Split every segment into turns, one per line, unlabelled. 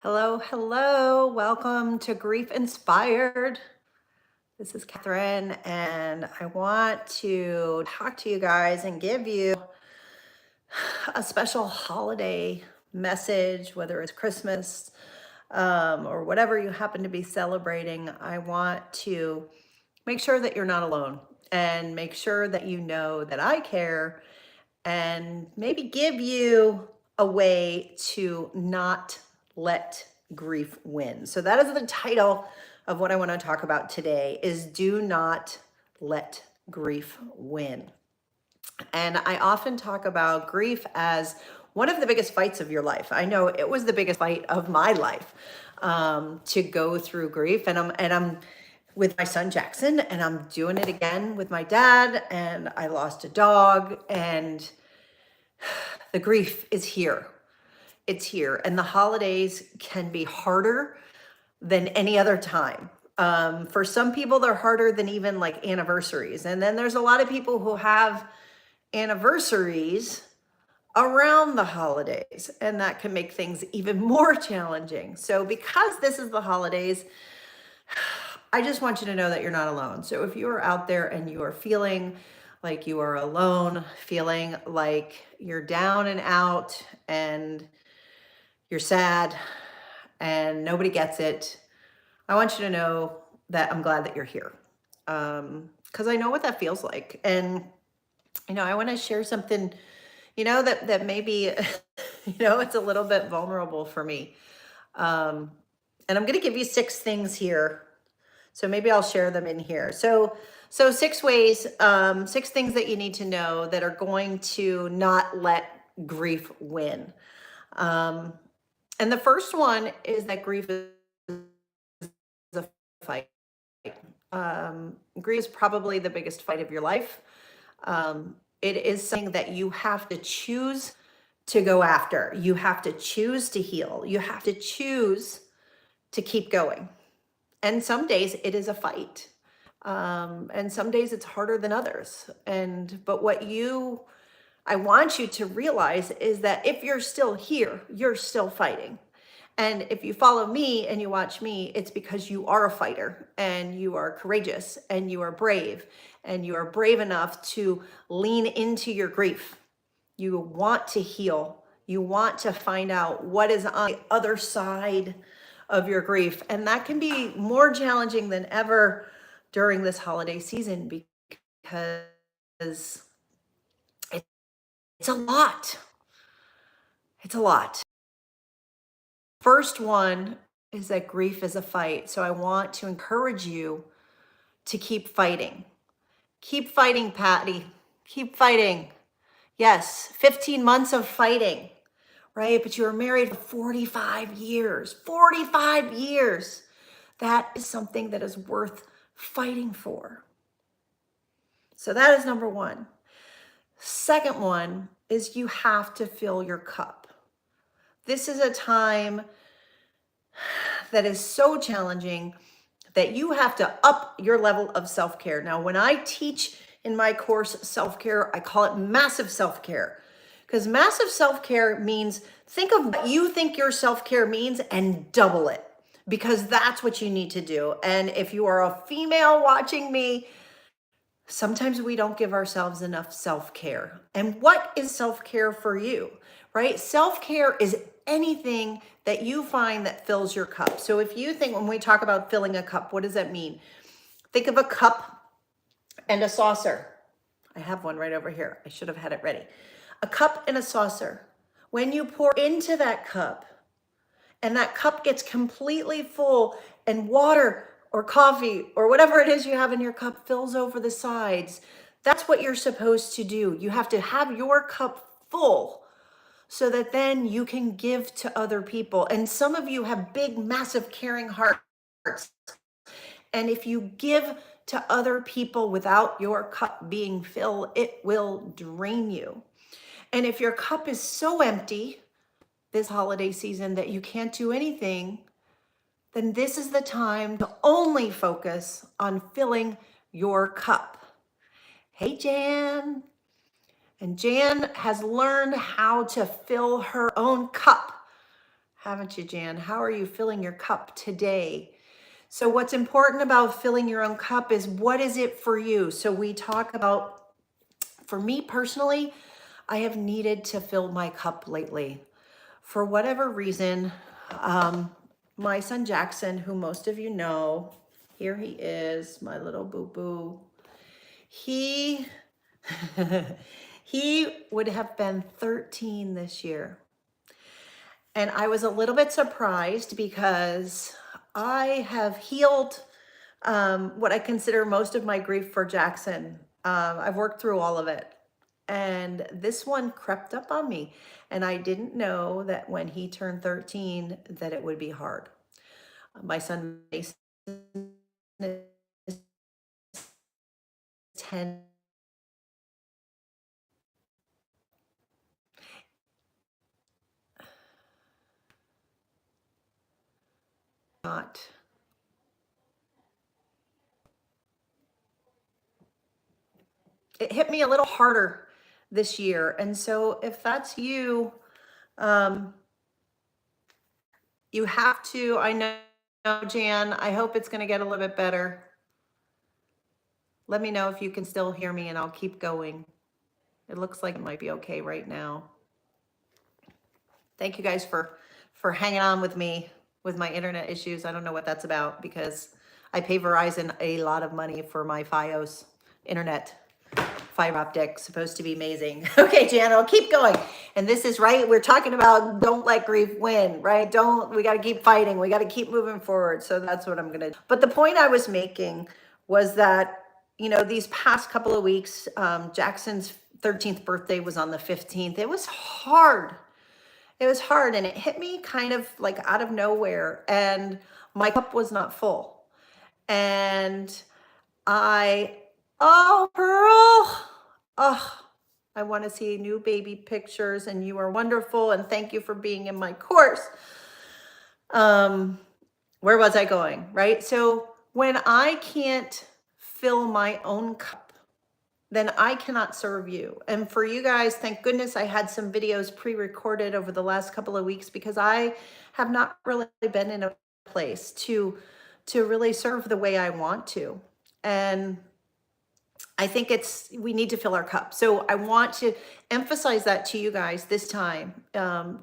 Hello, hello. Welcome to Grief Inspired. This is Catherine, and I want to talk to you guys and give you a special holiday message, whether it's Christmas or whatever you happen to be celebrating. I want to make sure that you're not alone and make sure that you know that I care and maybe give you a way to not let grief win. So that is the title of what I want to talk about today is do not let grief win. And I often talk about grief as one of the biggest fights of your life. I know it was the biggest fight of my life to go through grief, and I'm with my son Jackson, and I'm doing it again with my dad. And I lost a dog, and the grief is here. It's here. And the holidays can be harder than any other time. For some people, they're harder than even like anniversaries. And then there's a lot of people who have anniversaries around the holidays, and that can make things even more challenging. So, because this is the holidays, I just want you to know that you're not alone. So if you are out there and you are feeling like you are alone, feeling like you're down and out and you're sad and nobody gets it, I want you to know that I'm glad that you're here. Because I know what that feels like. And, I want to share something, that maybe, it's a little bit vulnerable for me. And I'm going to give you 6 things here. So maybe I'll share them in here. So 6 ways, 6 things that you need to know that are going to not let grief win. And the first one is that grief is a fight. Grief is probably the biggest fight of your life. It is something that you have to choose to go after. You have to choose to heal. You have to choose to keep going. And some days it is a fight. And some days it's harder than others. But I want you to realize is that if you're still here, you're still fighting. And if you follow me and you watch me, it's because you are a fighter and you are courageous and you are brave and you are brave enough to lean into your grief. You want to heal. You want to find out what is on the other side of your grief. And that can be more challenging than ever during this holiday season because it's a lot. It's a lot. First one is that grief is a fight. So I want to encourage you to keep fighting. Keep fighting, Patty. Keep fighting. Yes, 15 months of fighting, right? But you were married for 45 years. 45 years. That is something that is worth fighting for. So that is number one. Second one is you have to fill your cup. This is a time that is so challenging that you have to up your level of self-care. Now, when I teach in my course self-care, I call it massive self-care, because massive self-care means think of what you think your self-care means and double it, because that's what you need to do. And if you are a female watching me, sometimes we don't give ourselves enough self-care. And what is self-care for you, right? Self-care is anything that you find that fills your cup. So if you think, when we talk about filling a cup, what does that mean? Think of a cup and a saucer. I have one right over here. I should have had it ready. A cup and a saucer. When you pour into that cup and that cup gets completely full and water or coffee or whatever it is you have in your cup fills over the sides, that's what you're supposed to do. You have to have your cup full so that then you can give to other people. And some of you have big, massive, caring hearts. And if you give to other people without your cup being filled, it will drain you. And if your cup is so empty this holiday season that you can't do anything, then this is the time to only focus on filling your cup. Hey, Jan. And Jan has learned how to fill her own cup. haven't you, Jan? How are you filling your cup today? So what's important about filling your own cup is, what is it for you? So we talk about, for me personally, I have needed to fill my cup lately. For whatever reason, my son Jackson, who most of you know, here he is, my little boo-boo. He, he would have been 13 this year. And I was a little bit surprised because I have healed what I consider most of my grief for Jackson. I've worked through all of it. And this one crept up on me. And I didn't know that when he turned 13, that it would be hard. My son Mason is 10. Not. It hit me a little harder this year. And so if that's you, you have to, I know, Jan, I hope it's going to get a little bit better. Let me know if you can still hear me and I'll keep going. It looks like it might be okay right now. Thank you guys for hanging on with me with my internet issues. I don't know what that's about because I pay Verizon a lot of money for my Fios internet. Fiber optic, supposed to be amazing. Okay, Jan, I'll keep going. And this is right. We're talking about don't let grief win, right? We got to keep fighting. We got to keep moving forward. So that's what I'm going to do. But the point I was making was that, you know, these past couple of weeks, Jackson's 13th birthday was on the 15th. It was hard. It was hard. And it hit me kind of like out of nowhere. And my cup was not full. And oh, Pearl, oh, I want to see new baby pictures and you are wonderful. And thank you for being in my course. Where was I going, right? So when I can't fill my own cup, then I cannot serve you. And for you guys, thank goodness I had some videos pre-recorded over the last couple of weeks because I have not really been in a place to really serve the way I want to. And I think we need to fill our cup. So I want to emphasize that to you guys this time,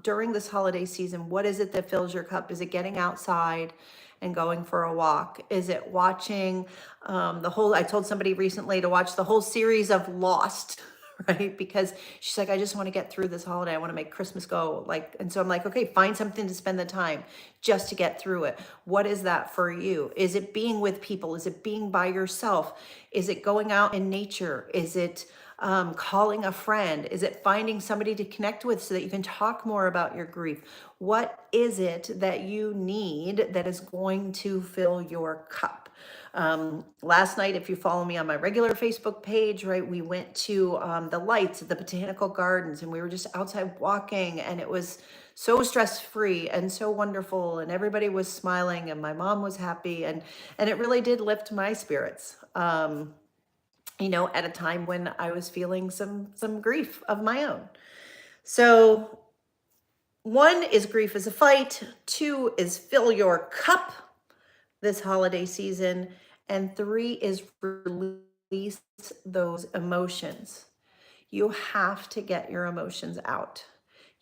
during this holiday season. What is it that fills your cup? Is it getting outside and going for a walk? Is it watching I told somebody recently to watch the whole series of Lost, right? Because she's like, I just want to get through this holiday. I want to make Christmas go. And so I'm like, okay, find something to spend the time just to get through it. What is that for you? Is it being with people? Is it being by yourself? Is it going out in nature? Is it calling a friend? Is it finding somebody to connect with so that you can talk more about your grief? What is it that you need that is going to fill your cup? Last night, if you follow me on my regular Facebook page, right, we went to the lights at the botanical gardens and we were just outside walking and it was so stress-free and so wonderful and everybody was smiling and my mom was happy and it really did lift my spirits. You know, at a time when I was feeling some grief of my own. So 1 is grief is a fight. 2 is fill your cup this holiday season. And 3 is release those emotions. You have to get your emotions out.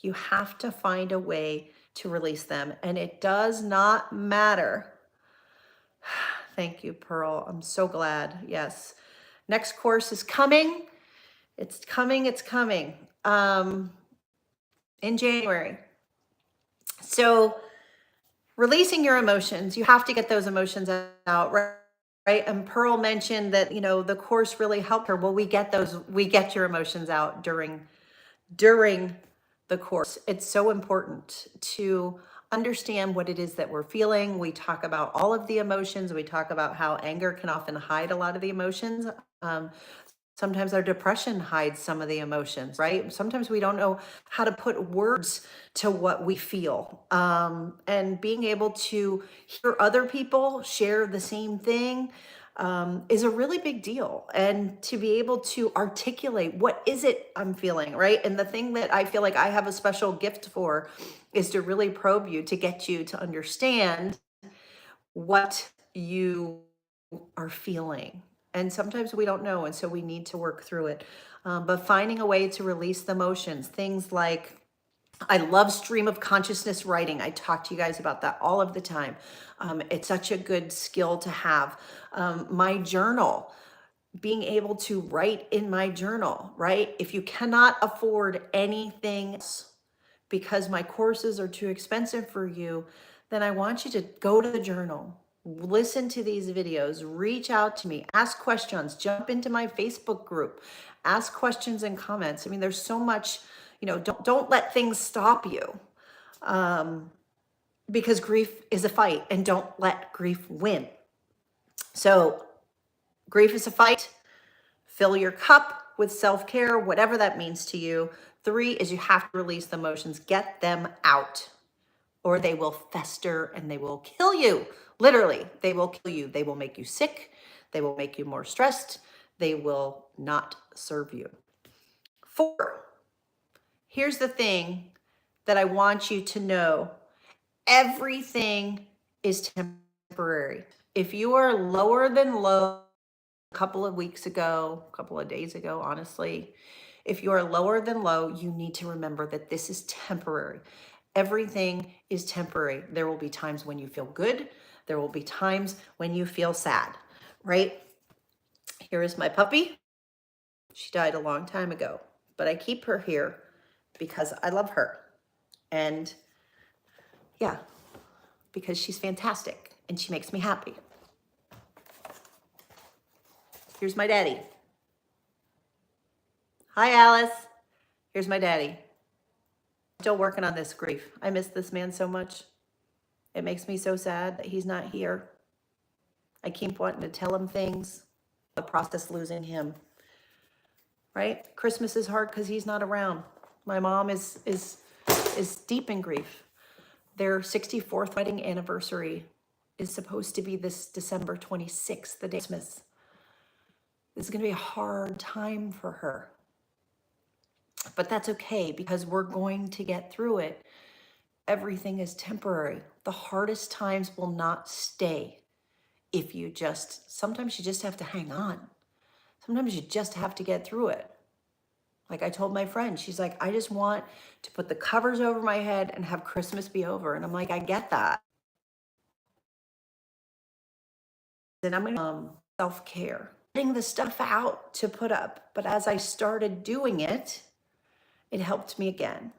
You have to find a way to release them. And it does not matter. Thank you, Pearl. I'm so glad. Yes. Next course is coming. It's coming. It's coming in January. So releasing your emotions, you have to get those emotions out, right? And Pearl mentioned that, you know, the course really helped her. Well, we get your emotions out during the course. It's so important to understand what it is that we're feeling. We talk about all of the emotions. We talk about how anger can often hide a lot of the emotions. Sometimes our depression hides some of the emotions, right? Sometimes we don't know how to put words to what we feel. And being able to hear other people share the same thing is a really big deal. And to be able to articulate what is it I'm feeling, right? And the thing that I feel like I have a special gift for is to really probe you, to get you to understand what you are feeling. And sometimes we don't know, and so we need to work through it. But finding a way to release the emotions, things like I love stream of consciousness writing. I talk to you guys about that all of the time. It's such a good skill to have. My journal, being able to write in my journal, right? If you cannot afford anything else because my courses are too expensive for you, then I want you to go to the journal, listen to these videos, reach out to me, ask questions, jump into my Facebook group, ask questions and comments. I mean, there's so much, don't let things stop you, because grief is a fight, and don't let grief win. So grief is a fight. Fill your cup with self-care, whatever that means to you. 3 is you have to release the emotions, get them out, or they will fester and they will kill you. Literally, they will kill you. They will make you sick. They will make you more stressed. They will not serve you. 4, here's the thing that I want you to know. Everything is temporary. If you are lower than low a couple of weeks ago, a couple of days ago, honestly, if you are lower than low, you need to remember that this is temporary. Everything is temporary. There will be times when you feel good. There will be times when you feel sad, right? Here is my puppy. She died a long time ago, but I keep her here because I love her. And yeah, because she's fantastic and she makes me happy. Here's my daddy. Hi, Alice. Here's my daddy. Still working on this grief. I miss this man so much. It makes me so sad that he's not here. I keep wanting to tell him things. The process losing him, right? Christmas is hard because he's not around. My mom is deep in grief. Their 64th wedding anniversary is supposed to be this December 26th, the day of Christmas. This is going to be a hard time for her. But that's okay because we're going to get through it. Everything is temporary. The hardest times will not stay. If you sometimes you just have to hang on. Sometimes you just have to get through it. Like I told my friend, she's like, I just want to put the covers over my head and have Christmas be over. And I'm like, I get that. Then I'm going to self-care, getting the stuff out to put up. But as I started doing it, it helped me again.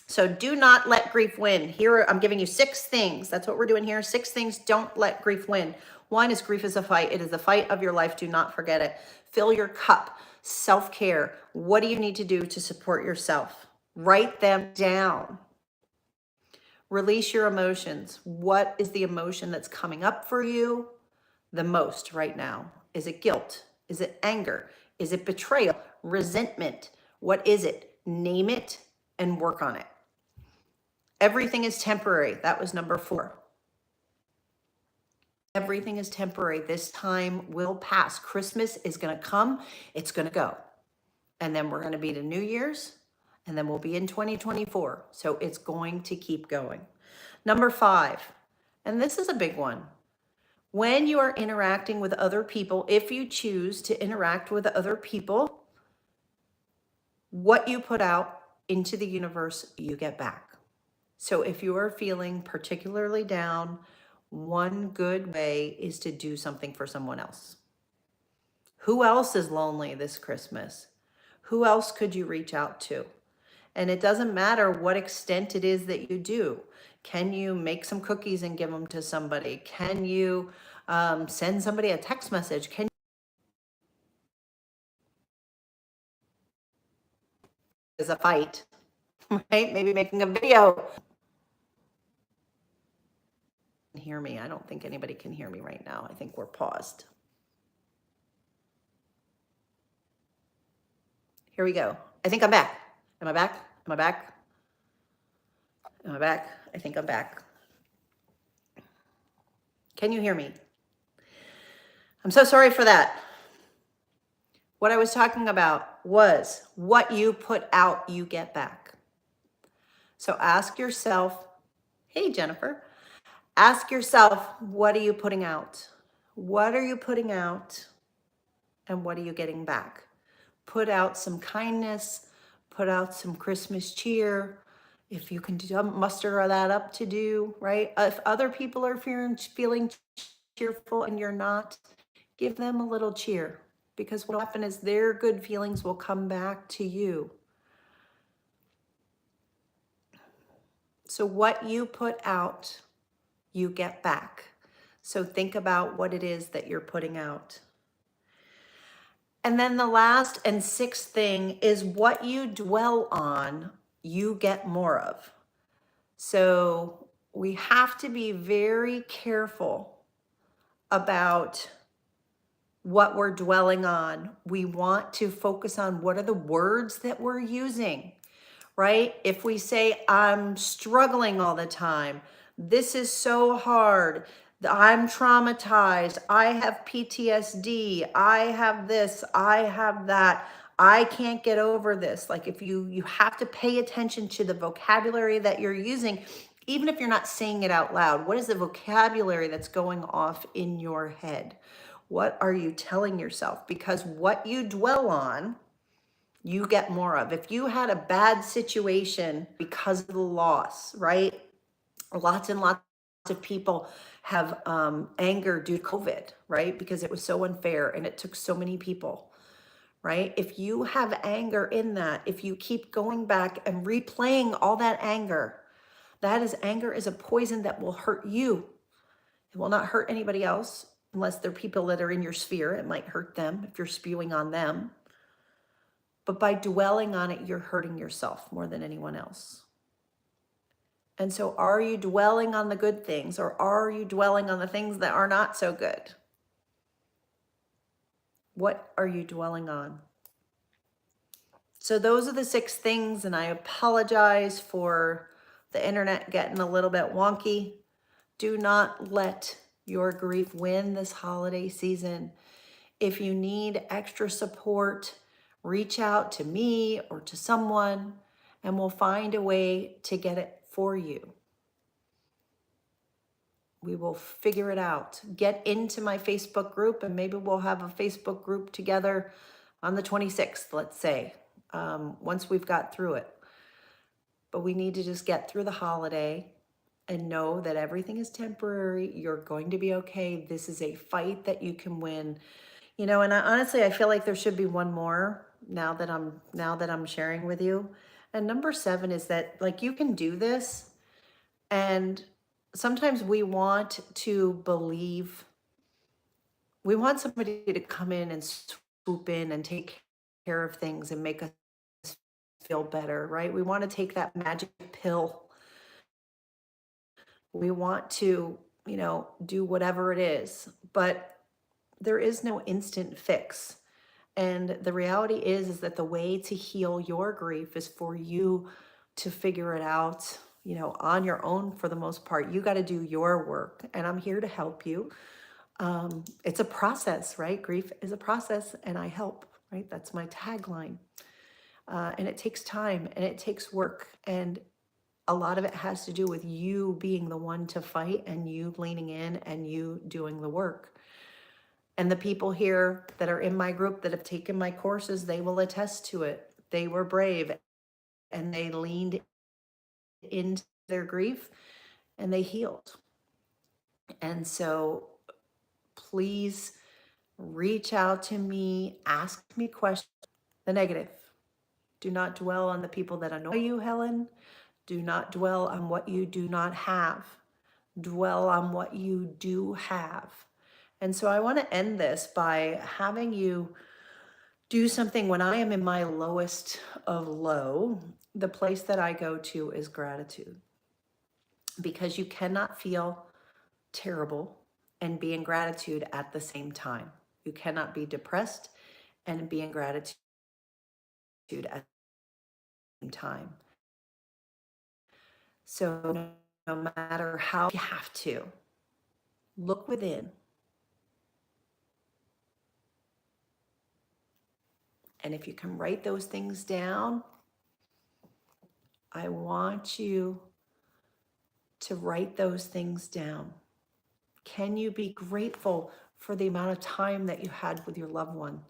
So do not let grief win. Here, I'm giving you 6 things. That's what we're doing here. 6 things. Don't let grief win. 1 is grief is a fight. It is the fight of your life. Do not forget it. Fill your cup. Self-care. What do you need to do to support yourself? Write them down. Release your emotions. What is the emotion that's coming up for you the most right now? Is it guilt? Is it anger? Is it betrayal? Resentment? What is it? Name it and work on it. Everything is temporary. That was number 4. Everything is temporary. This time will pass. Christmas is going to come. It's going to go. And then we're going to be to New Year's. And then we'll be in 2024. So it's going to keep going. Number 5. And this is a big one. When you are interacting with other people, if you choose to interact with other people, what you put out into the universe, you get back. So if you are feeling particularly down, one good way is to do something for someone else. Who else is lonely this Christmas? Who else could you reach out to? And it doesn't matter what extent it is that you do. Can you make some cookies and give them to somebody? Can you send somebody a text message? Is a fight, right? Maybe making a video. Hear me. I don't think anybody can hear me right now. I think we're paused. Here we go. I think I'm back. Am I back? Am I back? Am I back? I think I'm back. Can you hear me? I'm so sorry for that. What I was talking about was what you put out, you get back. So ask yourself, hey, Jennifer, ask yourself, what are you putting out? What are you putting out and what are you getting back? Put out some kindness, put out some Christmas cheer. If you can muster that up to do, right? If other people are feeling cheerful and you're not, give them a little cheer, because what will happen is their good feelings will come back to you. So what you put out, you get back. So think about what it is that you're putting out. And then the last and sixth thing is what you dwell on, you get more of. So we have to be very careful about what we're dwelling on. We want to focus on what are the words that we're using, right? If we say, I'm struggling all the time, this is so hard, I'm traumatized, I have PTSD, I have this, I have that, I can't get over this. Like if you have to pay attention to the vocabulary that you're using, even if you're not saying it out loud. What is the vocabulary that's going off in your head? What are you telling yourself? Because what you dwell on, you get more of. If you had a bad situation because of the loss, right? Lots and lots of people have anger due to COVID, right? Because it was so unfair and it took so many people, right? If you have anger in that, if you keep going back and replaying all that anger, anger is a poison that will hurt you. It will not hurt anybody else unless they're people that are in your sphere. It might hurt them if you're spewing on them. But by dwelling on it, you're hurting yourself more than anyone else. And so are you dwelling on the good things, or are you dwelling on the things that are not so good? What are you dwelling on? So those are the 6 things, and I apologize for the internet getting a little bit wonky. Do not let your grief win this holiday season. If you need extra support, reach out to me or to someone, and we'll find a way to get it for you. We will figure it out. Get into my Facebook group, and maybe we'll have a Facebook group together on the 26th, let's say, once we've got through it. But we need to just get through the holiday and know that everything is temporary. You're going to be okay. This is a fight that you can win. You know, and honestly, I feel like there should be one more now that I'm sharing with you. And number 7 is that, like, you can do this. And sometimes we want somebody to come in and swoop in and take care of things and make us feel better, right? We want to take that magic pill. We want to, do whatever it is, but there is no instant fix. And the reality is that the way to heal your grief is for you to figure it out, on your own for the most part. You got to do your work, and I'm here to help you. It's a process, right? Grief is a process, and I help, right? That's my tagline. And it takes time and it takes work. And a lot of it has to do with you being the one to fight and you leaning in and you doing the work. And the people here that are in my group that have taken my courses, they will attest to it. They were brave and they leaned into their grief and they healed. And so please reach out to me, ask me questions. The negative. Do not dwell on the people that annoy you, Helen. Do not dwell on what you do not have. Dwell on what you do have. And so I want to end this by having you do something. When I am in my lowest of low, the place that I go to is gratitude. Because you cannot feel terrible and be in gratitude at the same time. You cannot be depressed and be in gratitude at the same time. So no matter how you have to, look within And if you can write those things down, I want you to write those things down. Can you be grateful for the amount of time that you had with your loved one?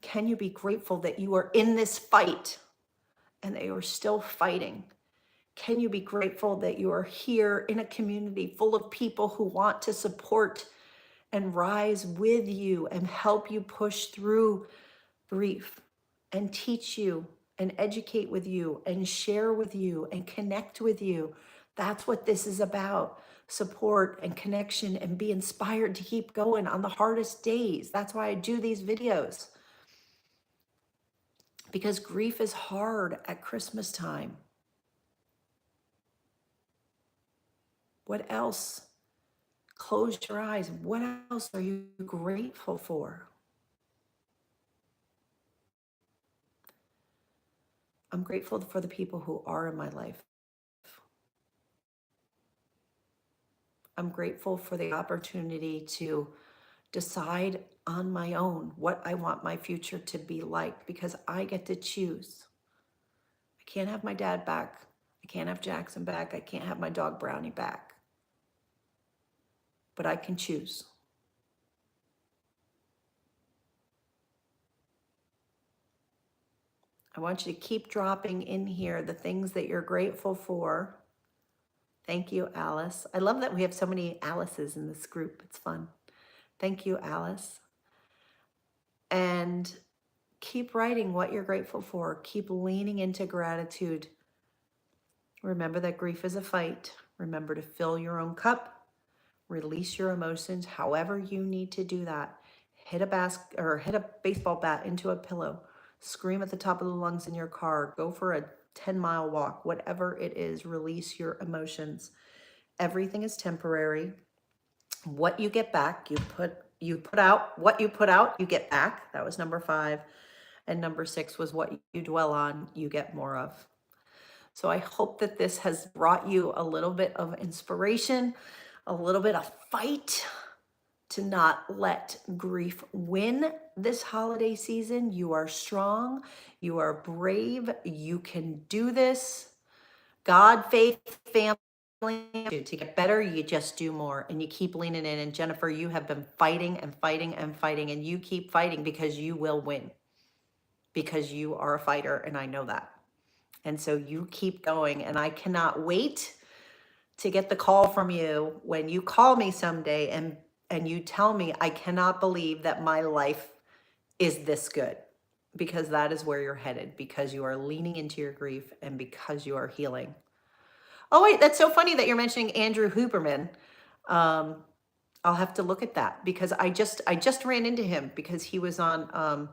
Can you be grateful that you are in this fight and that you are still fighting? Can you be grateful that you are here in a community full of people who want to support and rise with you and help you push through grief and teach you and educate with you and share with you and connect with you? That's what this is about. Support and connection, and be inspired to keep going on the hardest days. That's why I do these videos, because grief is hard at Christmas time. What else? Close your eyes. What else are you grateful for? I'm grateful for the people who are in my life. I'm grateful for the opportunity to decide on my own what I want my future to be like, because I get to choose. I can't have my dad back. I can't have Jackson back. I can't have my dog Brownie back. But I can choose. I want you to keep dropping in here the things that you're grateful for. Thank you, Alice. I love that we have so many Alices in this group. It's fun. Thank you, Alice. And keep writing what you're grateful for. Keep leaning into gratitude. Remember that grief is a fight. Remember to fill your own cup. Release your emotions however you need to do that. Hit a baseball bat into a pillow. Scream at the top of the lungs in your car. Go for a 10-mile walk. Whatever it is, release your emotions. Everything is temporary. What you get back, you put out. What you put out, you get back. That was number 5. And number 6 was what you dwell on, you get more of. So I hope that this has brought you a little bit of inspiration, a little bit of fight to not let grief win this holiday season. You are strong. You are brave. You can do this. God, faith, family. To get better, you just do more and you keep leaning in. And Jennifer, you have been fighting and fighting and fighting, and you keep fighting because you will win, because you are a fighter, and I know that. And so you keep going, and I cannot wait to get the call from you when you call me someday and you tell me, I cannot believe that my life is this good, because that is where you're headed, because you are leaning into your grief and because you are healing. Oh, wait, that's so funny that you're mentioning Andrew Huberman. I'll have to look at that, because I just ran into him because he was on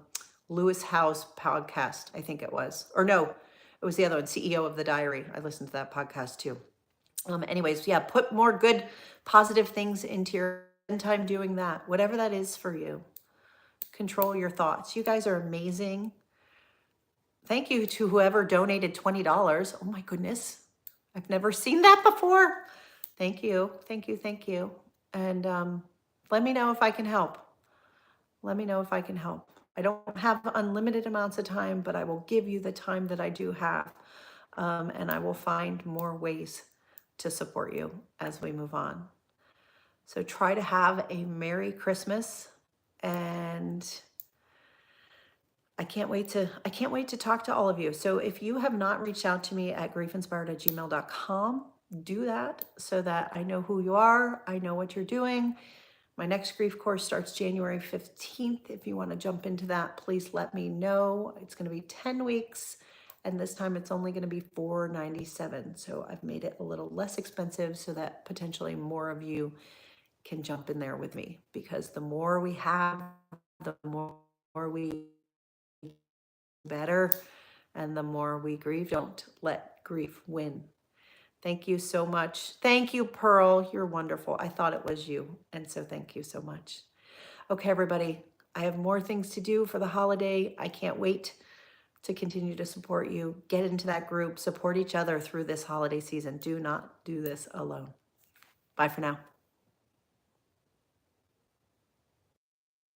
Lewis Howes' podcast, I think it was. Or no, it was the other one, CEO of the Diary. I listened to that podcast too. Anyways, yeah, put more good, positive things into your time doing that, whatever that is for you. Control your thoughts. You guys are amazing. Thank you to whoever donated $20. Oh my goodness. I've never seen that before. Thank you. Thank you. Thank you. And let me know if I can help. Let me know if I can help. I don't have unlimited amounts of time, but I will give you the time that I do have. And I will find more ways to support you as we move on. So try to have a Merry Christmas, and I can't wait to talk to all of you. So if you have not reached out to me at GriefInspired@gmail.com, do that so that I know who you are. I know what you're doing. My next grief course starts January 15th. If you want to jump into that, please let me know. It's going to be 10 weeks. And this time it's only going to be $497. So I've made it a little less expensive so that potentially more of you can jump in there with me, because the more we have, the more we better, and the more we grieve. Don't let grief win. Thank you so much. Thank you, Pearl. You're wonderful. I thought it was you. And so thank you so much. Okay, everybody, I have more things to do for the holiday. I can't wait to continue to support you. Get into that group, support each other through this holiday season. Do not do this alone. Bye for now.